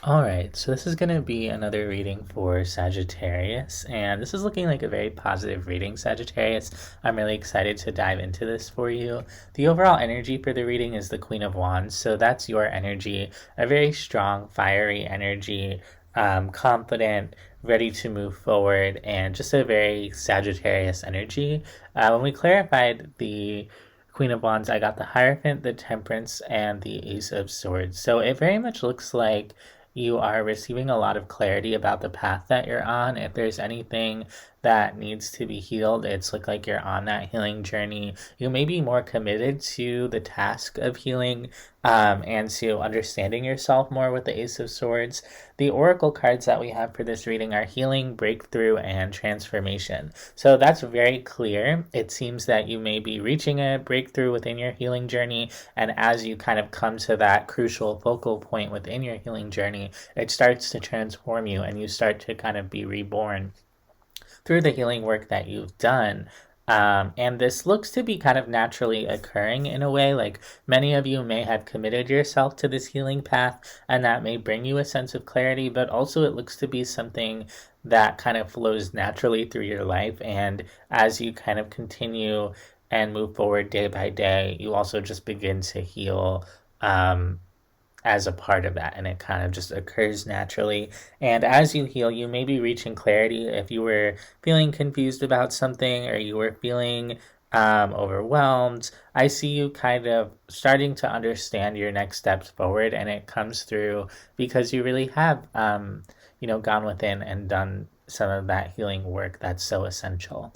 All right, so this is going to be another reading for Sagittarius, and this is looking like a very positive reading, Sagittarius. I'm really excited to dive into this for you. The overall energy for the reading is the Queen of Wands, so that's your energy, a very strong, fiery energy, confident, ready to move forward, and just a very Sagittarius energy. When we clarified the Queen of Wands, I got the Hierophant, the Temperance, and the Ace of Swords. So it very much looks like you are receiving a lot of clarity about the path that you're on. If there's anything that needs to be healed, it's like you're on that healing journey. You may be more committed to the task of healing, and to understanding yourself more with the Ace of Swords. The oracle cards that we have for this reading are healing, breakthrough, and transformation. So that's very clear. It seems that you may be reaching a breakthrough within your healing journey, and as you kind of come to that crucial focal point within your healing journey, it starts to transform you and you start to kind of be reborn through the healing work that you've done. And this looks to be kind of naturally occurring in a way. Like many of you may have committed yourself to this healing path, and that may bring you a sense of clarity, but also it looks to be something that kind of flows naturally through your life. And as you kind of continue and move forward day by day, you also just begin to heal. As a part of that, and it kind of just occurs naturally. And as you heal, you may be reaching clarity. If you were feeling confused about something, or you were feeling overwhelmed, I see you kind of starting to understand your next steps forward, and it comes through because you really have gone within and done some of that healing work that's so essential.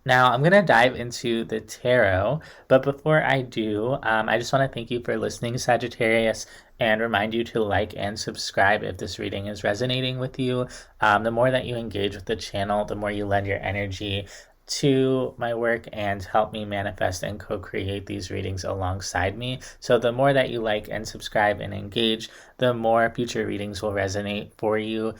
Now, I'm going to dive into the tarot, but before I do, I just want to thank you for listening, Sagittarius, and remind you to like and subscribe if this reading is resonating with you. The more that you engage with the channel, the more you lend your energy to my work and help me manifest and co-create these readings alongside me. So the more that you like and subscribe and engage, the more future readings will resonate for you,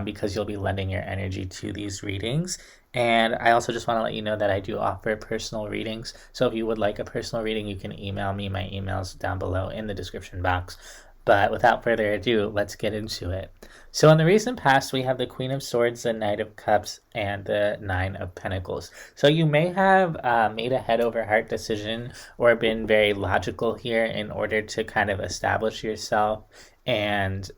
because you'll be lending your energy to these readings. And I also just want to let you know that I do offer personal readings. So if you would like a personal reading, you can email me. My email's down below in the description box. But without further ado, let's get into it. So in the recent past, we have the Queen of Swords, the Knight of Cups, and the Nine of Pentacles. So you may have made a head over heart decision or been very logical here in order to kind of establish yourself and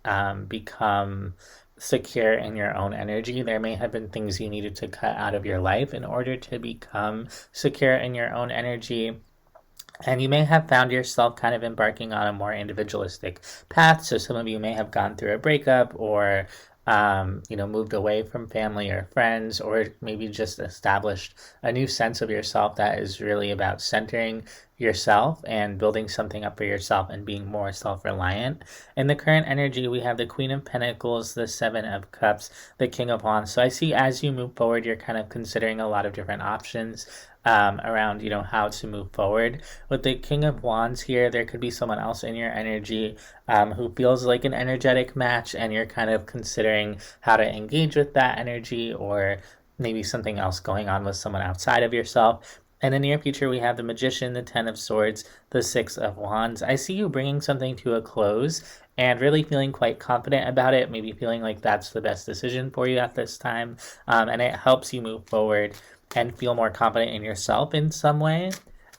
become secure in your own energy. There may have been things you needed to cut out of your life in order to become secure in your own energy. And you may have found yourself kind of embarking on a more individualistic path. So some of you may have gone through a breakup, or moved away from family or friends, or maybe just established a new sense of yourself that is really about centering yourself and building something up for yourself and being more self-reliant. In the current energy, we have the Queen of Pentacles, the Seven of Cups, the King of Wands. So I see as you move forward, you're kind of considering a lot of different options around how to move forward. With the King of Wands here, there could be someone else in your energy who feels like an energetic match, and you're kind of considering how to engage with that energy, or maybe something else going on with someone outside of yourself. In the near future, we have the Magician, the Ten of Swords, the Six of Wands. I see you bringing something to a close and really feeling quite confident about it, maybe feeling like that's the best decision for you at this time, and it helps you move forward and feel more confident in yourself in some way,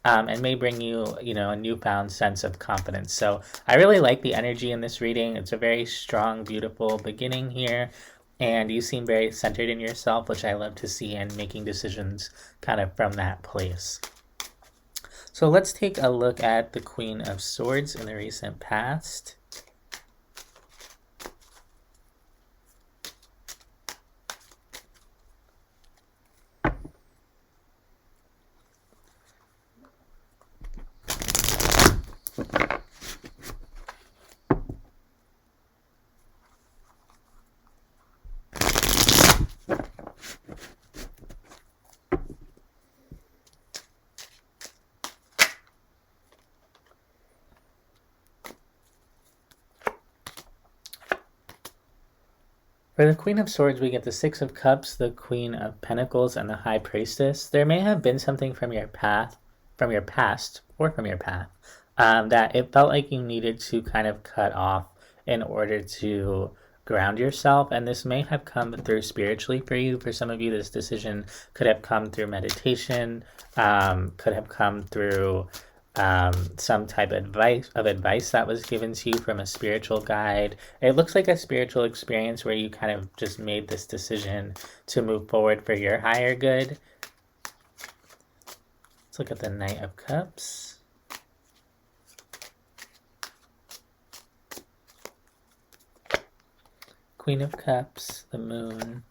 and may bring you, a newfound sense of confidence. So I really like the energy in this reading. It's a very strong, beautiful beginning here, and you seem very centered in yourself, which I love to see, and making decisions kind of from that place. So let's take a look at the Queen of Swords in the recent past. For the Queen of Swords, we get the Six of Cups, the Queen of Pentacles, and the High Priestess. There may have been something from your past, that it felt like you needed to kind of cut off in order to ground yourself. And this may have come through spiritually for you. For some of you, this decision could have come through meditation, could have come through some type of advice that was given to you from a spiritual guide. It looks like a spiritual experience where you kind of just made this decision to move forward for your higher good. Let's look at the Knight of Cups. Queen of Cups, the Moon,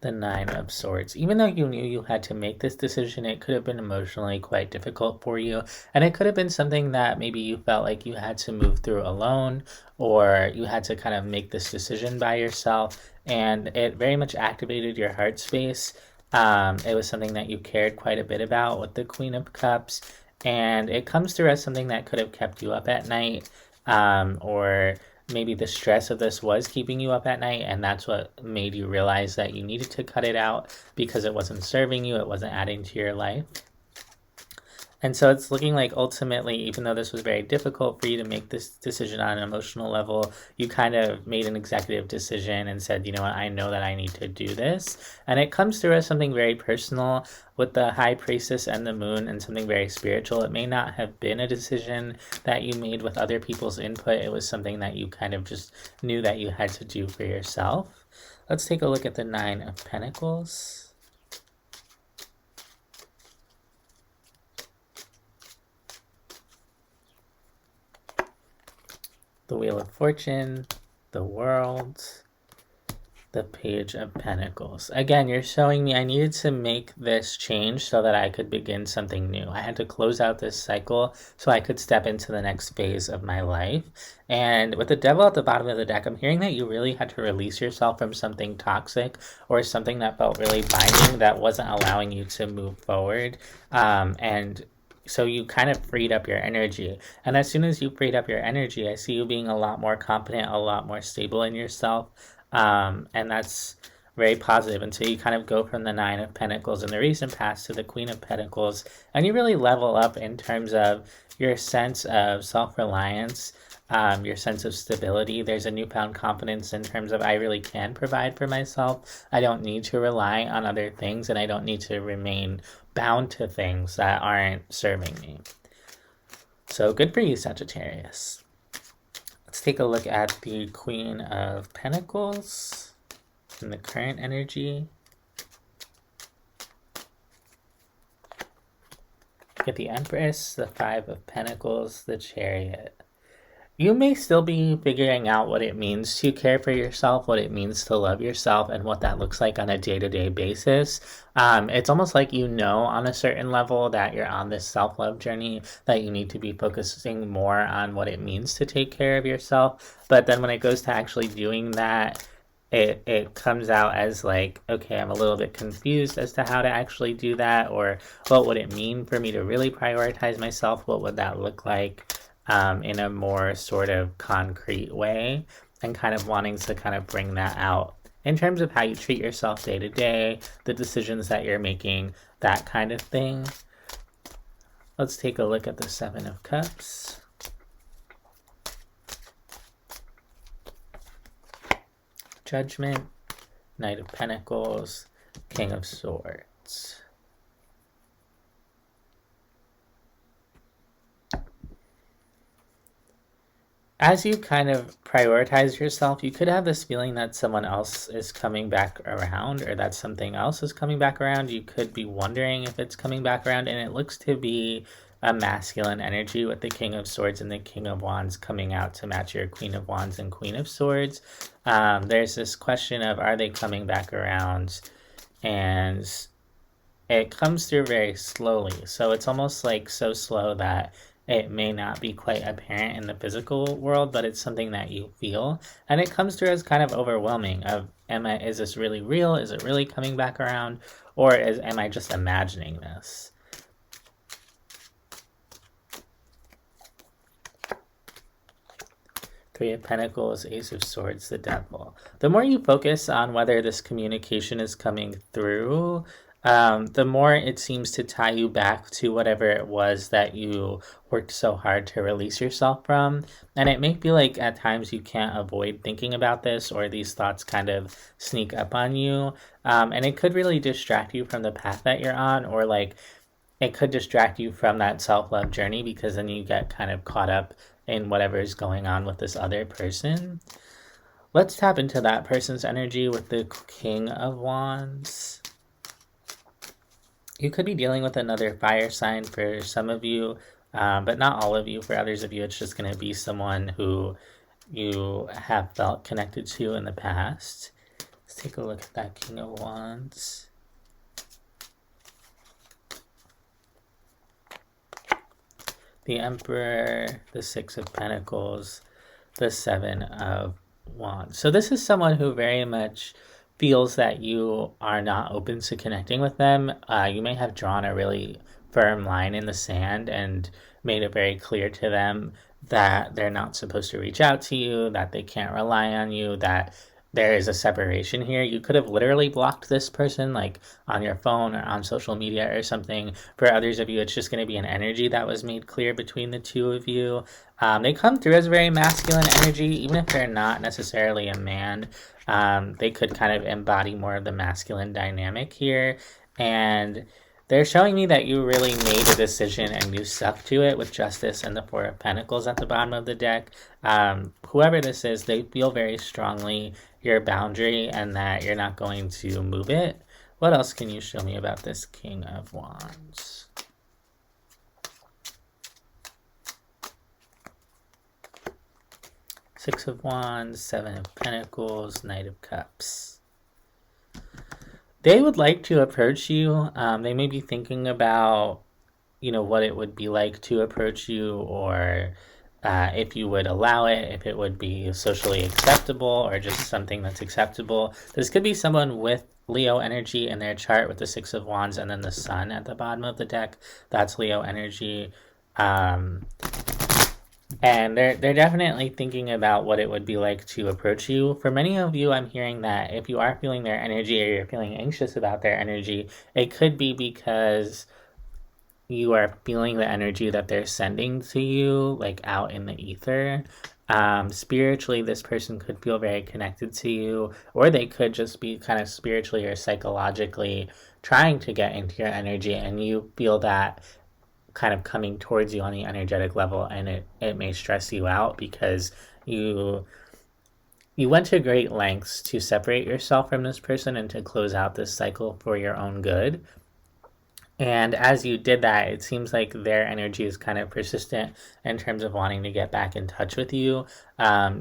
the Nine of Swords. Even though you knew you had to make this decision, it could have been emotionally quite difficult for you. And it could have been something that maybe you felt like you had to move through alone, or you had to kind of make this decision by yourself. And it very much activated your heart space. It was something that you cared quite a bit about with the Queen of Cups. And it comes through as something that could have kept you up at night, or maybe the stress of this was keeping you up at night, and that's what made you realize that you needed to cut it out because it wasn't serving you, it wasn't adding to your life. And so it's looking like ultimately, even though this was very difficult for you to make this decision on an emotional level, you kind of made an executive decision and said, you know what, I know that I need to do this. And it comes through as something very personal with the High Priestess and the Moon, and something very spiritual. It may not have been a decision that you made with other people's input. It was something that you kind of just knew that you had to do for yourself. Let's take a look at the Nine of Pentacles. The Wheel of Fortune, the World, the Page of Pentacles. Again, you're showing me I needed to make this change so that I could begin something new. I had to close out this cycle so I could step into the next phase of my life. And with the Devil at the bottom of the deck, I'm hearing that you really had to release yourself from something toxic or something that felt really binding that wasn't allowing you to move forward. So you kind of freed up your energy. And as soon as you freed up your energy, I see you being a lot more confident, a lot more stable in yourself. And that's very positive until you kind of go from the Nine of Pentacles in the recent past to the Queen of Pentacles. And you really level up in terms of your sense of self-reliance, your sense of stability. There's a newfound confidence in terms of I really can provide for myself. I don't need to rely on other things, and I don't need to remain bound to things that aren't serving me. So good for you, Sagittarius. Let's take a look at the Queen of Pentacles in the current energy. Get the Empress, the Five of Pentacles, the Chariot. You may still be figuring out what it means to care for yourself, what it means to love yourself, and what that looks like on a day-to-day basis. It's almost like you know on a certain level that you're on this self-love journey, that you need to be focusing more on what it means to take care of yourself. But then when it goes to actually doing that, it comes out as like, okay, I'm a little bit confused as to how to actually do that, or what would it mean for me to really prioritize myself? What would that look like? In a more sort of concrete way, and kind of wanting to kind of bring that out in terms of how you treat yourself day to day, the decisions that you're making, that kind of thing. Let's take a look at the Seven of Cups. Judgment, Knight of Pentacles, King of Swords. As you kind of prioritize yourself, you could have this feeling that someone else is coming back around, or that something else is coming back around. You could be wondering if it's coming back around, and it looks to be a masculine energy with the King of Swords and the King of Wands coming out to match your Queen of Wands and Queen of Swords. There's this question of, are they coming back around? And it comes through very slowly. So it's almost like so slow that it may not be quite apparent in the physical world, but it's something that you feel. And it comes through as kind of overwhelming of, is this really real? Is it really coming back around? Or am I just imagining this? Three of Pentacles, Ace of Swords, the Devil. The more you focus on whether this communication is coming through, the more it seems to tie you back to whatever it was that you worked so hard to release yourself from. And it may feel like at times you can't avoid thinking about this, or these thoughts kind of sneak up on you. And it could really distract you from the path that you're on, or like it could distract you from that self love journey, because then you get kind of caught up in whatever is going on with this other person. Let's tap into that person's energy with the King of Wands. You could be dealing with another fire sign for some of you, but not all of you. For others of you, it's just going to be someone who you have felt connected to in the past. Let's take a look at that King of Wands. The Emperor, the Six of Pentacles, the Seven of Wands. So this is someone who very much feels that you are not open to connecting with them. You may have drawn a really firm line in the sand and made it very clear to them that they're not supposed to reach out to you, that they can't rely on you, that there is a separation here. You could have literally blocked this person, like on your phone or on social media or something. For others of you, it's just going to be an energy that was made clear between the two of you. They come through as very masculine energy, even if they're not necessarily a man. They could kind of embody more of the masculine dynamic here. And they're showing me that you really made a decision and you stuck to it with Justice and the Four of Pentacles at the bottom of the deck. Whoever this is, they feel very strongly your boundary and that you're not going to move it. What else can you show me about this King of Wands? Six of Wands, Seven of Pentacles, Knight of Cups. They would like to approach you. They may be thinking about, what it would be like to approach you, or if you would allow it, if it would be socially acceptable or just something that's acceptable. This could be someone with Leo energy in their chart with the Six of Wands and then the Sun at the bottom of the deck. That's Leo energy. And they're definitely thinking about what it would be like to approach you. For many of you, I'm hearing that if you are feeling their energy or you're feeling anxious about their energy, it could be because you are feeling the energy that they're sending to you, like out in the ether. Spiritually, this person could feel very connected to you, or they could just be kind of spiritually or psychologically trying to get into your energy, and you feel that kind of coming towards you on the energetic level, and it may stress you out because you went to great lengths to separate yourself from this person and to close out this cycle for your own good. And as you did that, it seems like their energy is kind of persistent in terms of wanting to get back in touch with you.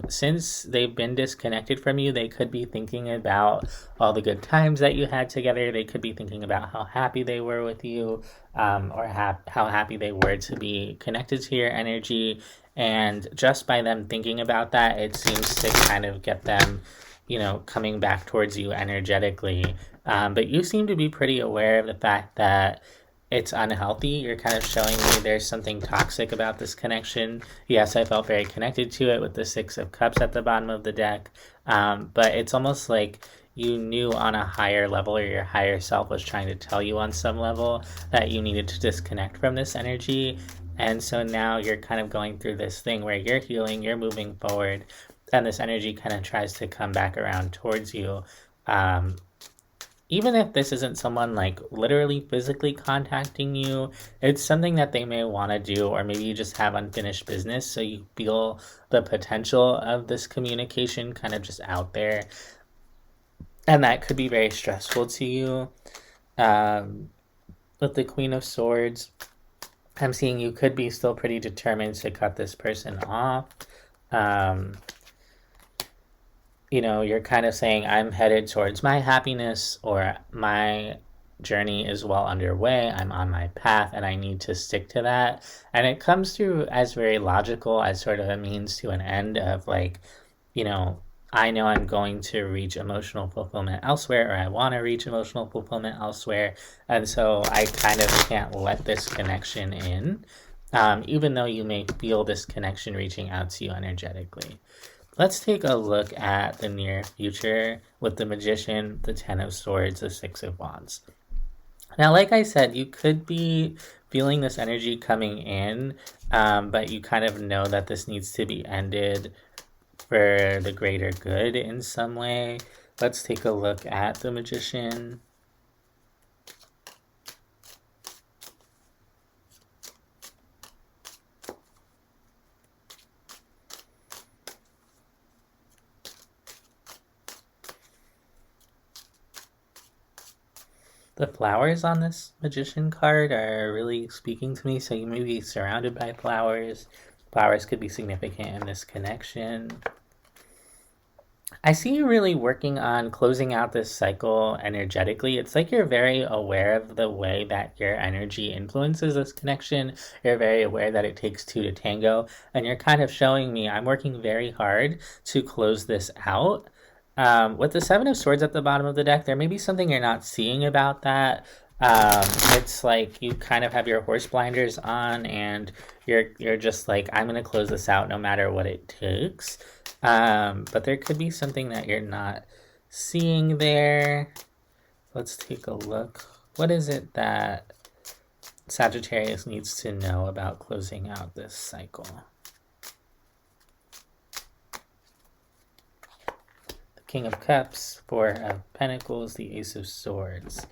Since they've been disconnected from you, they could be thinking about all the good times that you had together. They could be thinking about how happy they were with you, or how happy they were to be connected to your energy. And just by them thinking about that, it seems to kind of get them, coming back towards you energetically. But you seem to be pretty aware of the fact that it's unhealthy. You're kind of showing me there's something toxic about this connection. Yes, I felt very connected to it with the Six of Cups at the bottom of the deck. But it's almost like you knew on a higher level, or your higher self was trying to tell you on some level that you needed to disconnect from this energy. And so now you're kind of going through this thing where you're healing, you're moving forward, and this energy kind of tries to come back around towards you. Even if this isn't someone like literally physically contacting you, it's something that they may want to do, or maybe you just have unfinished business, so you feel the potential of this communication kind of just out there. And that could be very stressful to you. With the Queen of Swords, I'm seeing you could be still pretty determined to cut this person off. You're kind of saying, I'm headed towards my happiness, or my journey is well underway. I'm on my path and I need to stick to that. And it comes through as very logical, as sort of a means to an end of like, I know I'm going to reach emotional fulfillment elsewhere, or I want to reach emotional fulfillment elsewhere. And so I kind of can't let this connection in, even though you may feel this connection reaching out to you energetically. Let's take a look at the near future with the Magician, the Ten of Swords, the Six of Wands. Now, like I said, you could be feeling this energy coming in, but you kind of know that this needs to be ended for the greater good in some way. Let's take a look at the Magician. The flowers on this Magician card are really speaking to me, so you may be surrounded by flowers. Flowers could be significant in this connection. I see you really working on closing out this cycle energetically. It's like you're very aware of the way that your energy influences this connection. You're very aware that it takes two to tango, and you're kind of showing me I'm working very hard to close this out. With the Seven of Swords at the bottom of the deck, there may be something you're not seeing about that. It's like you kind of have your horse blinders on, and you're just like, I'm gonna close this out no matter what it takes. But there could be something that you're not seeing there. Let's take a look. What is it that Sagittarius needs to know about closing out this cycle? The King of Cups, Four of Pentacles, the Ace of Swords.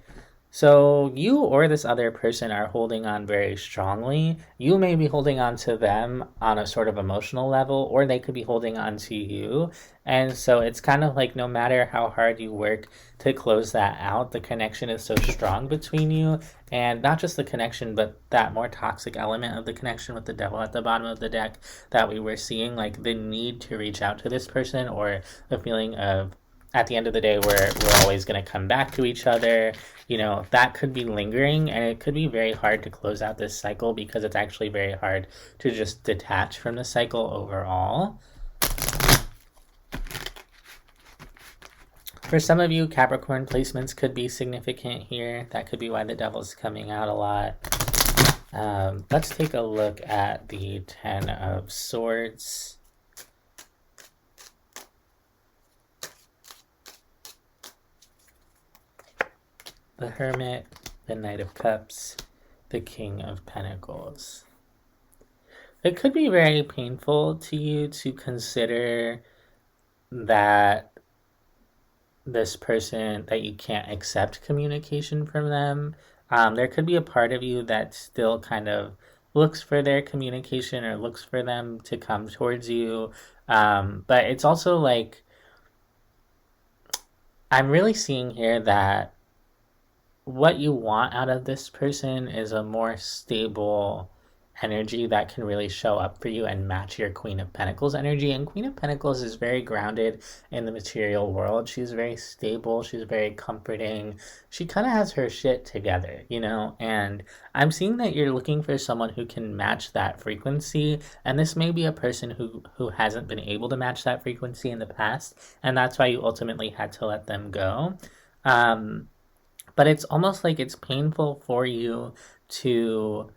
So you or this other person are holding on very strongly. You may be holding on to them on a sort of emotional level, or they could be holding on to you. And so it's kind of like no matter how hard you work to close that out, the connection is so strong between you. And not just the connection, but that more toxic element of the connection with the devil at the bottom of the deck that we were seeing, like the need to reach out to this person, or the feeling of at the end of the day we're always going to come back to each other. You know, that could be lingering, and it could be very hard to close out this cycle because it's actually very hard to just detach from the cycle overall. For some of you, Capricorn placements could be significant here. That could be why the devil's coming out a lot. Let's take a look at the Ten of Swords. The Hermit, the Knight of Cups, the King of Pentacles. It could be very painful to you to consider that this person, that you can't accept communication from them. There could be a part of you that still kind of looks for their communication or looks for them to come towards you. But it's also like, I'm really seeing here that what you want out of this person is a more stable energy that can really show up for you and match your Queen of Pentacles energy. And Queen of Pentacles is very grounded in the material world. She's very stable. She's very comforting. She kind of has her shit together, you know? And I'm seeing that you're looking for someone who can match that frequency. And this may be a person who hasn't been able to match that frequency in the past. And that's why you ultimately had to let them go. But it's almost like it's painful for you to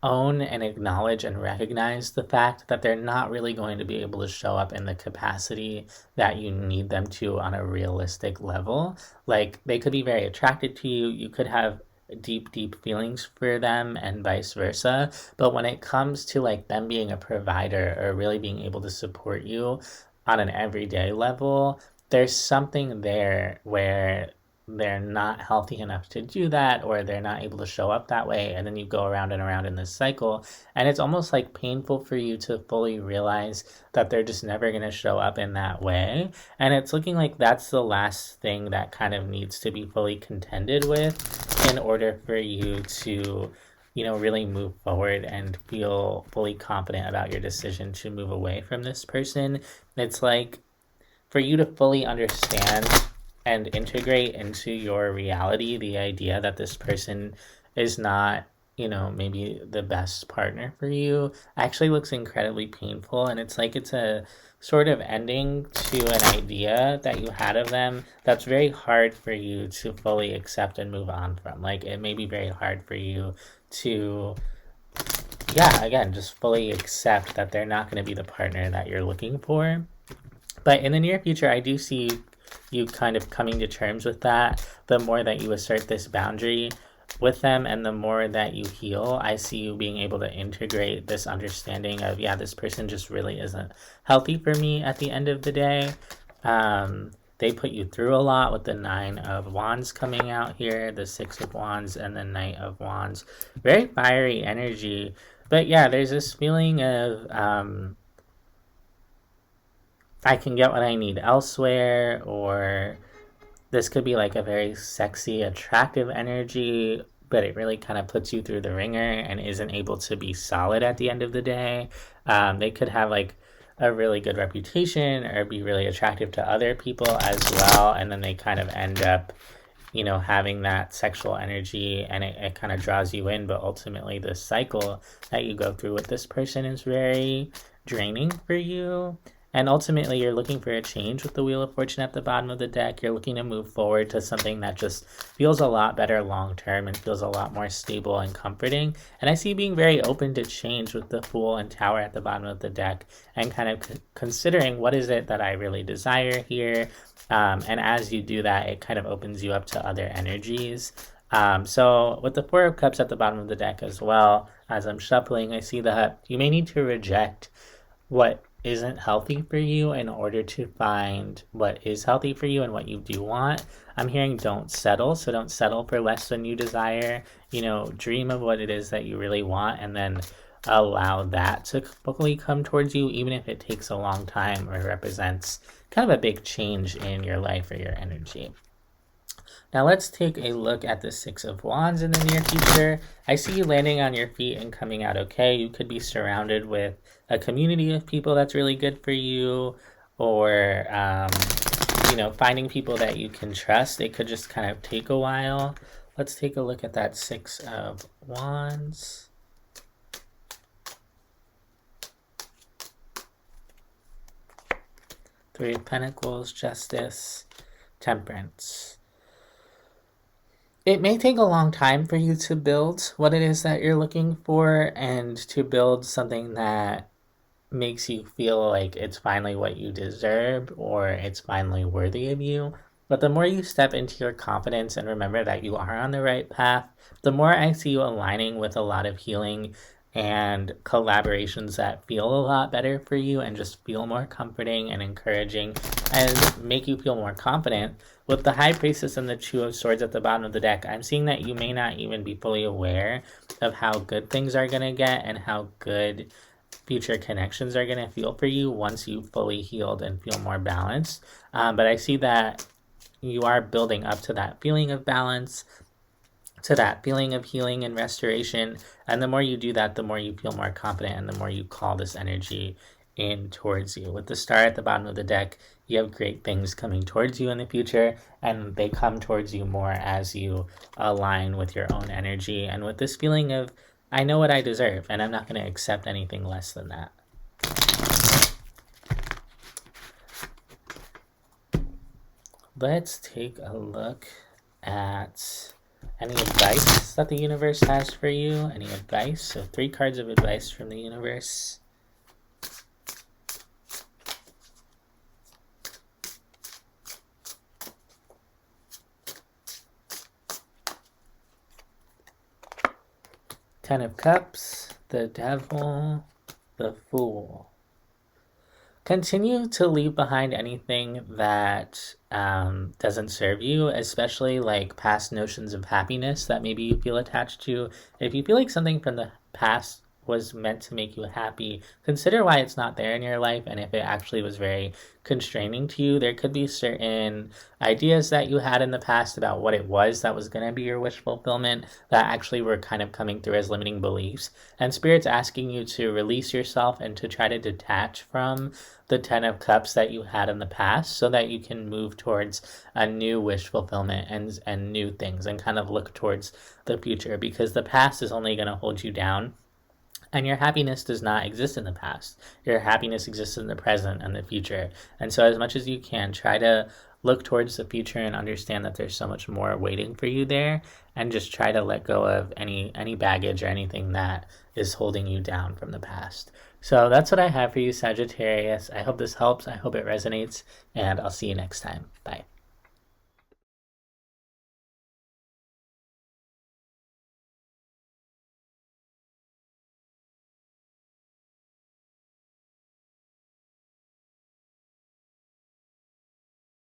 own and acknowledge and recognize the fact that they're not really going to be able to show up in the capacity that you need them to on a realistic level. Like, they could be very attracted to you. You could have deep, deep feelings for them and vice versa. But when it comes to like them being a provider or really being able to support you on an everyday level, there's something there where they're not healthy enough to do that, or they're not able to show up that way, and then you go around and around in this cycle, and it's almost like painful for you to fully realize that they're just never going to show up in that way. And it's looking like that's the last thing that kind of needs to be fully contended with in order for you to, you know, really move forward and feel fully confident about your decision to move away from this person. It's like, for you to fully understand and integrate into your reality the idea that this person is not, you know, maybe the best partner for you, actually looks incredibly painful. And it's like it's a sort of ending to an idea that you had of them that's very hard for you to fully accept and move on from. Like, it may be very hard for you to, yeah, again, just fully accept that they're not going to be the partner that you're looking for. But in the near future, I do see you kind of coming to terms with that, the more that you assert this boundary with them and the more that you heal, I see you being able to integrate this understanding of, yeah, this person just really isn't healthy for me at the end of the day. They put you through a lot with the 9 of Wands coming out here, the 6 of Wands, and the Knight of Wands. Very fiery energy. But yeah, there's this feeling of I can get what I need elsewhere, or this could be like a very sexy, attractive energy, but it really kind of puts you through the ringer and isn't able to be solid at the end of the day. They could have like a really good reputation or be really attractive to other people as well, and then they kind of end up, you know, having that sexual energy and it kind of draws you in, but ultimately the cycle that you go through with this person is very draining for you. And ultimately, you're looking for a change with the Wheel of Fortune at the bottom of the deck. You're looking to move forward to something that just feels a lot better long term and feels a lot more stable and comforting. And I see you being very open to change with the Fool and Tower at the bottom of the deck and kind of considering what is it that I really desire here. And as you do that, it kind of opens you up to other energies. So with the Four of Cups at the bottom of the deck as well, as I'm shuffling, I see that you may need to reject what isn't healthy for you in order to find what is healthy for you and what you do want. I'm hearing don't settle, so don't settle for less than you desire. You know, dream of what it is that you really want and then allow that to fully come towards you, even if it takes a long time or represents kind of a big change in your life or your energy. Now let's take a look at the 6 of Wands in the near future. I see you landing on your feet and coming out okay. You could be surrounded with a community of people that's really good for you, or you know, finding people that you can trust. It could just kind of take a while. Let's take a look at that 6 of Wands. Three of Pentacles, Justice, Temperance. It may take a long time for you to build what it is that you're looking for and to build something that makes you feel like it's finally what you deserve or it's finally worthy of you. But the more you step into your confidence and remember that you are on the right path, the more I see you aligning with a lot of healing and collaborations that feel a lot better for you and just feel more comforting and encouraging and make you feel more confident. With the High Priestess and the Two of Swords at the bottom of the deck, I'm seeing that you may not even be fully aware of how good things are going to get and how good future connections are going to feel for you once you've fully healed and feel more balanced. But I see that you are building up to that feeling of balance, to that feeling of healing and restoration. And the more you do that, the more you feel more confident and the more you call this energy in towards you. With the Star at the bottom of the deck, you have great things coming towards you in the future, and they come towards you more as you align with your own energy and with this feeling of, I know what I deserve, and I'm not going to accept anything less than that. Let's take a look at any advice that the universe has for you. Any advice? So 3 cards of advice from the universe. Ten of Cups, the Devil, the Fool. Continue to leave behind anything that doesn't serve you, especially like past notions of happiness that maybe you feel attached to. If you feel like something from the past was meant to make you happy, consider why it's not there in your life, and if it actually was very constraining to you. There could be certain ideas that you had in the past about what it was that was going to be your wish fulfillment that actually were kind of coming through as limiting beliefs, and Spirit's asking you to release yourself and to try to detach from the 10 of Cups that you had in the past so that you can move towards a new wish fulfillment and new things and kind of look towards the future, because the past is only going to hold you down. And your happiness does not exist in the past. Your happiness exists in the present and the future. And so as much as you can, try to look towards the future and understand that there's so much more waiting for you there, and just try to let go of any baggage or anything that is holding you down from the past. So that's what I have for you, Sagittarius. I hope this helps. I hope it resonates, and I'll see you next time. Bye.